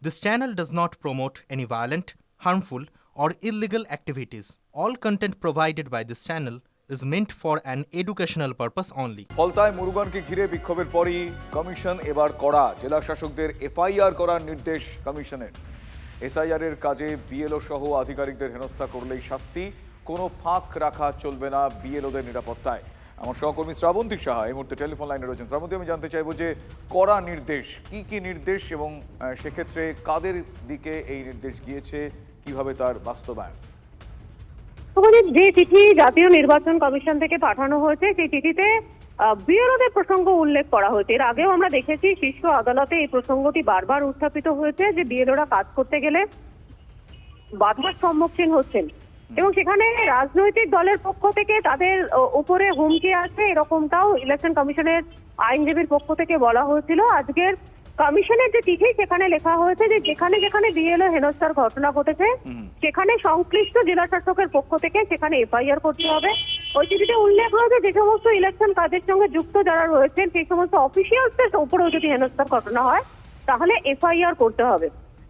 This channel does not promote any violent, harmful, or illegal activities. All content provided by this channel is meant for an educational purpose only. ফলতায় মুরুগানকে ঘিরে বিক্ষোভের পরই commission এবার কড়া। জেলা শাসকদের FIR করার নির্দেশ কমিশনের। এসআইআর এর কাজে বিএলও সহ আধিকারিকদের হেনস্থা করলেই শাস্তি, কোনো ফাঁক রাখা চলবে না বিএলওদের নিরাপত্তায়। আমার সহকর্মী শ্রাবন্তী সাহা এই মুহূর্তে টেলিফোন লাইনে রয়েছেন। শ্রাবন্তী, আমি জানতে চাইবো যে কড়া নির্দেশ, কি নির্দেশ এবং সেক্ষেত্রে কাদের দিকে এই নির্দেশ গিয়েছে, কিভাবে তার বাস্তবায়ন? যে চিঠি জাতীয় নির্বাচন কমিশন থেকে পাঠানো হয়েছে সেই চিঠিতে বিএলওদের প্রসঙ্গ উল্লেখ করা হয়েছে। এর আগেও আমরা দেখেছি শীর্ষ আদালতে এই প্রসঙ্গটি বারবার উত্থাপিত হয়েছে যে বিএলওরা কাজ করতে গেলে বাধার সম্মুখীন হচ্ছেন এবং সেখানে রাজনৈতিক দলের পক্ষ থেকে তাদের উপরে হুমকি আছে, এরকমটাও ইলেকশন কমিশনের আইনজীবীর পক্ষ থেকে বলা হয়েছিল। আজকের কমিশনের যে চিঠি সেখানে লেখা হয়েছে যে যেখানে যেখানে বিএলও হেনস্থার ঘটনা ঘটেছে সেখানে সংশ্লিষ্ট জেলা শাসকের পক্ষ থেকে সেখানে এফআইআর করতে হবে। ওই চিঠিতে উল্লেখ রয়েছে যে সমস্ত ইলেকশন কাজের সঙ্গে যুক্ত যারা রয়েছেন সেই সমস্ত অফিসিয়ালসদের উপরেও যদি হেনস্থার ঘটনা হয় তাহলে এফআইআর করতে হবে।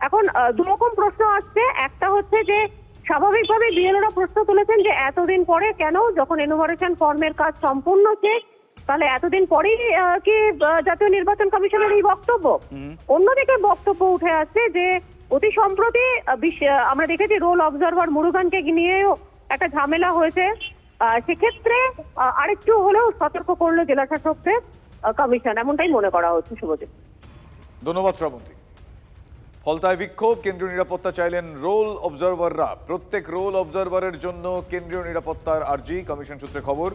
এখন দুরকম প্রশ্ন আসছে। একটা হচ্ছে যে স্বাভাবিকভাবে বিএলওরা প্রশ্ন তুলেছেন যে এতদিন পরে কেন, যখন এনুমারেশন ফর্মের কাজ সম্পূর্ণ শেষ তাহলে এতদিন পরেই কি জাতীয় নির্বাচন কমিশনের এই বক্তব্য? অন্যদিকে বক্তব্য উঠে আসছে যে অতি সম্প্রতি আমরা দেখেছি রোল অবজারভার মুরুগানকে নিয়েও একটা ঝামেলা হয়েছে। সেক্ষেত্রে আরেকটু হলেও সতর্ক করলো জেলা শাসকদের কমিশন, এমনটাই মনে করা হচ্ছে। শুভজিৎ, ধন্যবাদ শ্রাবন্তী। ফলতায় বিক্ষোভ, কেন্দ্রীয় নিরাপত্তা চাইলেন রোল অবজারভাররা। প্রত্যেক রোল অবজারভারের জন্য কেন্দ্রীয় নিরাপত্তার আর্জি। কমিশন সূত্রে খবর,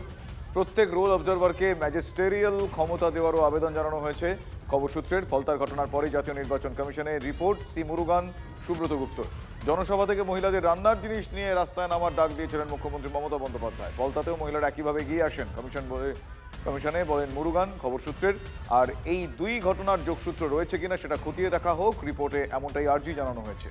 প্রত্যেক রোল অবজারভারকে ম্যাজিস্টেরিয়াল ক্ষমতা দেওয়ারও আবেদন জানানো হয়েছে। খবর সূত্রের ফলতার ঘটনার পরেই জাতীয় নির্বাচন কমিশনের রিপোর্ট। সি মুরুগান, সুব্রত গুপ্ত। জনসভা থেকে মহিলাদের রান্নার জিনিস নিয়ে রাস্তায় নামার ডাক দিয়েছিলেন মুখ্যমন্ত্রী মমতা বন্দ্যোপাধ্যায়। ফলতাতেও মহিলারা একইভাবে এগিয়ে আসেন কমিশনে, বলেন মুরুগান। খবর সূত্রের আর এই দুই ঘটনার যোগসূত্র রয়েছে কিনা সেটা খতিয়ে দেখা হোক, রিপোর্টে এমনটাই আর্জি জানানো হয়েছে।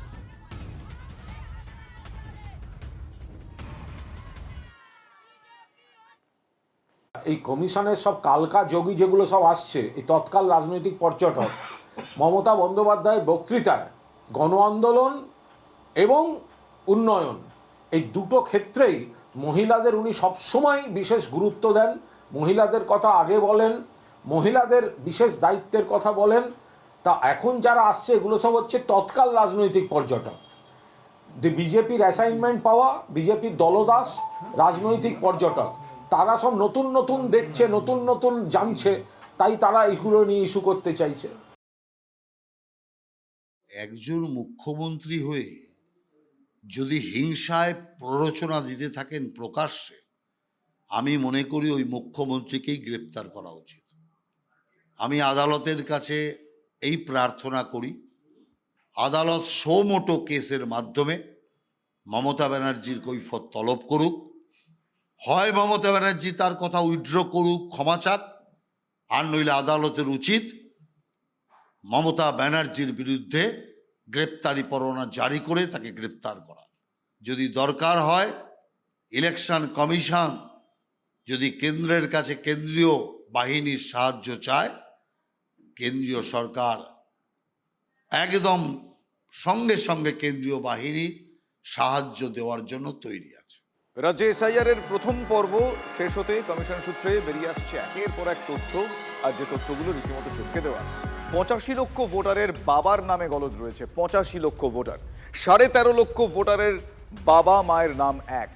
এই কমিশনের সব কালকা যোগী যেগুলো সব আসছে, এই তৎকাল রাজনৈতিক পর্যটক মমতা বন্দ্যোপাধ্যায়ের বক্তৃতায় গণ আন্দোলন এবং উন্নয়ন এই দুটো ক্ষেত্রেই মহিলাদের উনি সবসময় বিশেষ গুরুত্ব দেন। মহিলাদের কথা আগে বলেন, মহিলাদের বিশেষ দায়িত্বের কথা বলেন। তা এখন যারা আসছে এগুলো সব হচ্ছে তৎকাল রাজনৈতিক পর্যটক, বিজেপির অ্যাসাইনমেন্ট পাওয়া, বিজেপির দলদাস রাজনৈতিক পর্যটক। তারা সব নতুন নতুন দেখছে, নতুন নতুন জানছে, তাই তারা এইগুলো নিয়ে ইস্যু করতে চাইছে। একজন মুখ্যমন্ত্রী হয়ে যদি হিংসায় প্ররোচনা দিতে থাকেন প্রকাশ্যে, আমি মনে করি ওই মুখ্যমন্ত্রীকেই গ্রেপ্তার করা উচিত। আমি আদালতের কাছে এই প্রার্থনা করি, আদালত সো মোটো কেসের মাধ্যমে মমতা ব্যানার্জির কৈফিয়ত তলব করুক। হয় মমতা ব্যানার্জি তার কথা উইথড্র করুক, ক্ষমা চাক, আর নইলে আদালতের উচিত মমতা ব্যানার্জির বিরুদ্ধে গ্রেপ্তারি পরোয়ানা জারি করে তাকে গ্রেপ্তার করা। যদি দরকার হয় ইলেকশন কমিশন যদি কেন্দ্রের কাছে কেন্দ্রীয় বাহিনীর সাহায্য চায়, কেন্দ্রীয় সরকার একদম সঙ্গে সঙ্গে কেন্দ্রীয় বাহিনী সাহায্য দেওয়ার জন্য তৈরি আছে। রাজ্যে এসআইআর এর প্রথম পর্ব শেষ হতে কমিশন সূত্রে বেরিয়ে আসছে একের পর এক তথ্য। আর যে তথ্যগুলো রীতিমতো চমকে দেওয়া। 85 লক্ষ ভোটারের বাবার নামে গলদ রয়েছে। 85 লক্ষ ভোটার, 13.5 লক্ষ ভোটারের বাবা মায়ের নাম এক।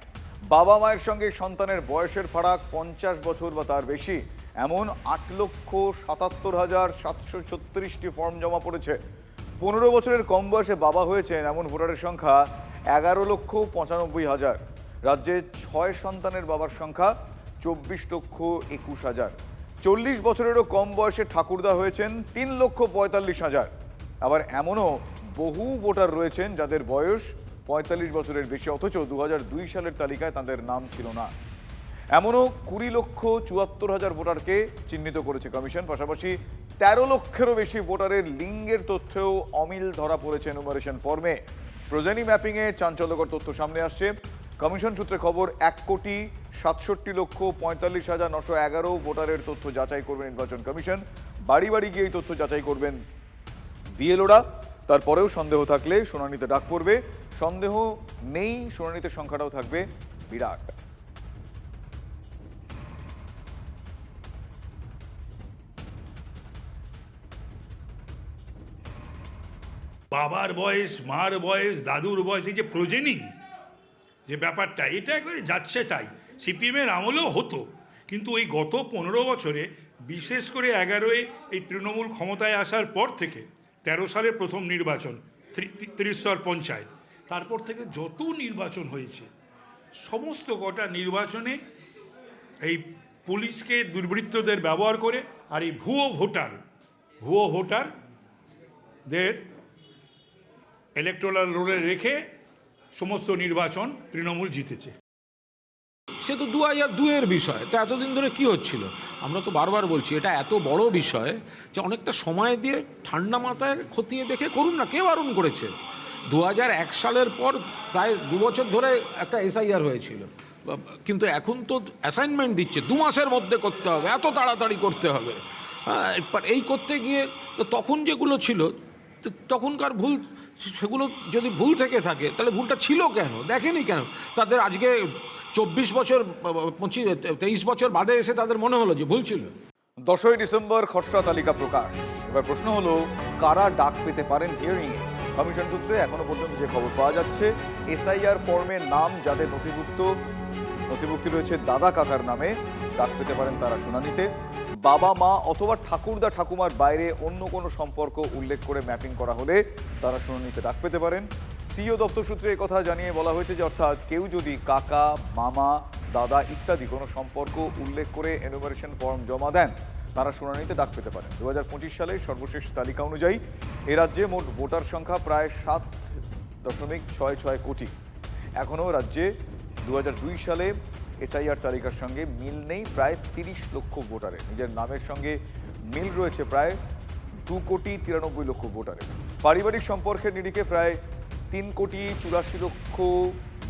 বাবা মায়ের সঙ্গে সন্তানের বয়সের ফারাক 50 বছর বা তার বেশি। এমন 8,77,736টি ফর্ম জমা পড়েছে। 15 বছরের কম বয়সে বাবা হয়েছেন এমন ভোটারের সংখ্যা 11,95,000। রাজ্যে 6 সন্তানের বাবার সংখ্যা 24,21,000। 40 বছরেরও কম বয়সে ঠাকুরদা হয়েছেন 3,45,000। আবার এমনও বহু ভোটার রয়েছেন যাদের বয়স 45 বছরের বেশি, অথচ 2002 সালের তালিকায় তাদের নাম ছিল না। এমনও 20,74,000 ভোটারকে চিহ্নিত করেছে কমিশন। পাশাপাশি 13 লক্ষেরও বেশি ভোটারের লিঙ্গের তথ্যেও অমিল ধরা পড়েছে এনুমারেশন ফর্মে। প্রোজেনি ম্যাপিংয়ে চাঞ্চল্যকর তথ্য সামনে আসছে। কমিশন সূত্রে খবর, 1,67,45,911 ভোটারের তথ্য যাচাই করবে নির্বাচন কমিশন। বাড়ি বাড়ি গিয়ে এই তথ্য যাচাই করবেন বিএলওরা। তারপরেও সন্দেহ থাকলে শুনানিতে ডাক পড়বে। সন্দেহ নেই, শুনানিতে সংখ্যাটাও থাকবে বিরাট। বাবার বয়স, মার বয়স, দাদুর বয়স, এই যে প্রোজেনিং যে ব্যাপারটা, এটা একবারে যাচ্ছে তাই। সিপিএমের আমলেও হতো, কিন্তু ওই গত 15 বছরে, বিশেষ করে 11-এ এই তৃণমূল ক্ষমতায় আসার পর থেকে, 13 সালে প্রথম নির্বাচন, 30 স্তর পঞ্চায়েত, তারপর থেকে যত নির্বাচন হয়েছে, সমস্ত কটা নির্বাচনে এই পুলিশকে দুর্বৃত্তদের ব্যবহার করে আর এই ভুয়ো ভোটারদের ইলেকটোরাল রোলে রেখে সমস্ত নির্বাচন তৃণমূল জিতেছে। সে তো 2002-এর বিষয়, তা এতদিন ধরে কি হচ্ছিল? আমরা তো বারবার বলছি এটা এত বড় বিষয় যে অনেকটা সময় দিয়ে ঠান্ডা মাথায় খতিয়ে দেখে করুন না। কে বারণ করেছে? 2001 সালের পর প্রায় 2 বছর ধরে একটা এসআইআর হয়েছিল, কিন্তু এখন তো অ্যাসাইনমেন্ট দিচ্ছে 2 মাসের মধ্যে করতে হবে, এত তাড়াতাড়ি করতে হবে। এবার এই করতে গিয়ে তো তখন যেগুলো ছিল তখনকার ভুল, সেগুলো যদি ভুল থেকে থাকে তাহলে ভুলটা ছিল কেন, দেখেনি কেন? তাদের আজকে 24 বছর 23 বছর বাদে এসে তাদের মনে হলো যে ভুল ছিল। 10ই ডিসেম্বর খসড়া তালিকা প্রকাশ। এবার প্রশ্ন হলো, কারা ডাক পেতে পারেন হিয়ারিংয়ে? কমিশন সূত্রে এখনো পর্যন্ত যে খবর পাওয়া যাচ্ছে, এসআইআর ফর্মের নাম যাদের নথিভুক্তি রয়েছে দাদা কাকার নামে, ডাক পেতে পারেন তারা শুনানিতে। বাবা মা অথবা ঠাকুরদা ঠাকুমার বাইরে অন্য কোনো সম্পর্ক উল্লেখ করে ম্যাপিং করা হলে তারা শুনানিতে ডাক পেতে পারেন। সিইও দপ্তর সূত্রে কথা জানিয়ে বলা হয়েছে যে অর্থাৎ কেউ যদি কাকা, মামা, দাদা ইত্যাদি কোনো সম্পর্ক উল্লেখ করে এনুমারেশন ফর্ম জমা দেন, তারা শুনানিতে ডাক পেতে পারেন। 2025 সালের সর্বশেষ তালিকা অনুযায়ী এ রাজ্যে মোট ভোটার সংখ্যা প্রায় 7.66 কোটি। এখনও রাজ্যে 2002 সালে এসআইআর তালিকার সঙ্গে মিল নেই প্রায় 30 লক্ষ ভোটারের। নিজের নামের সঙ্গে মিল রয়েছে প্রায় 2,93,00,000 ভোটারের। পারিবারিক সম্পর্কের নিরিখে প্রায় 3,84,00,000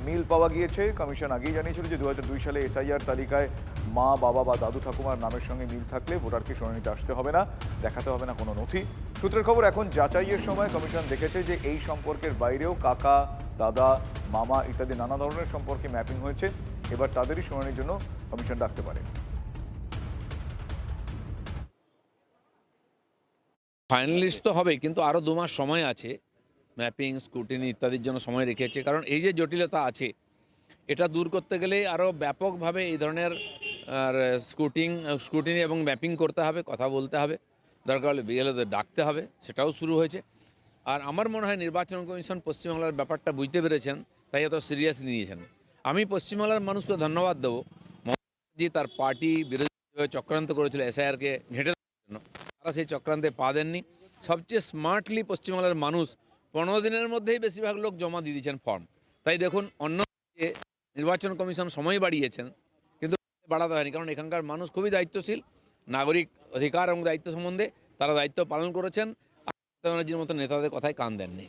মিল পাওয়া গিয়েছে। কমিশন আগেই জানিয়েছিল যে 2002 সালে এসআইআর তালিকায় মা, বাবা বা দাদু ঠাকুমার নামের সঙ্গে মিল থাকলে ভোটারকে শুনানিতে আসতে হবে না, দেখাতে হবে না কোনো নথি। সূত্রের খবর, এখন যাচাইয়ের সময় কমিশন দেখেছে যে এই সম্পর্কের বাইরেও কাকা, দাদা, মামা ইত্যাদি নানা ধরনের সম্পর্কে ম্যাপিং হয়েছে। এবার তাদেরই শুনানির জন্য কমিশন ডাকতে পারে। ফাইনালিস্ট তো হবে, কিন্তু আরও 2 মাস সময় আছে। ম্যাপিং, স্ক্রুটিনি ইত্যাদির জন্য সময় রেখেছে, কারণ এই যে জটিলতা আছে এটা দূর করতে গেলে আরও ব্যাপকভাবে এই ধরনের স্ক্রুটিনি এবং ম্যাপিং করতে হবে, কথা বলতে হবে, দরকার হলে বিএলওদের ডাকতে হবে, সেটাও শুরু হয়েছে। আর আমার মনে হয় নির্বাচন কমিশন পশ্চিমবাংলার ব্যাপারটা বুঝতে পেরেছেন, তাই এত সিরিয়াস নিয়েছেন। আমি পশ্চিমবাংলার মানুষকে ধন্যবাদ দেবো। মমতাজি তার পার্টি বিরোধী চক্রান্ত করেছিল এসআইআরকে ঘেঁটে দেওয়ার জন্য, তারা সেই চক্রান্তে পা দেননি। সবচেয়ে স্মার্টলি পশ্চিমবাংলার মানুষ 15 দিনের মধ্যেই বেশিরভাগ লোক জমা দিয়ে দিয়েছেন ফর্ম। তাই দেখুন, অন্য যে নির্বাচন কমিশন সময় বাড়িয়েছেন, কিন্তু বাড়াতে হয়নি, কারণ এখানকার মানুষ খুবই দায়িত্বশীল। নাগরিক অধিকার এবং দায়িত্ব সম্বন্ধে তারা দায়িত্ব পালন করেছেন। মমতা ব্যানার্জির মতো নেতাদের কথায় কান দেননি।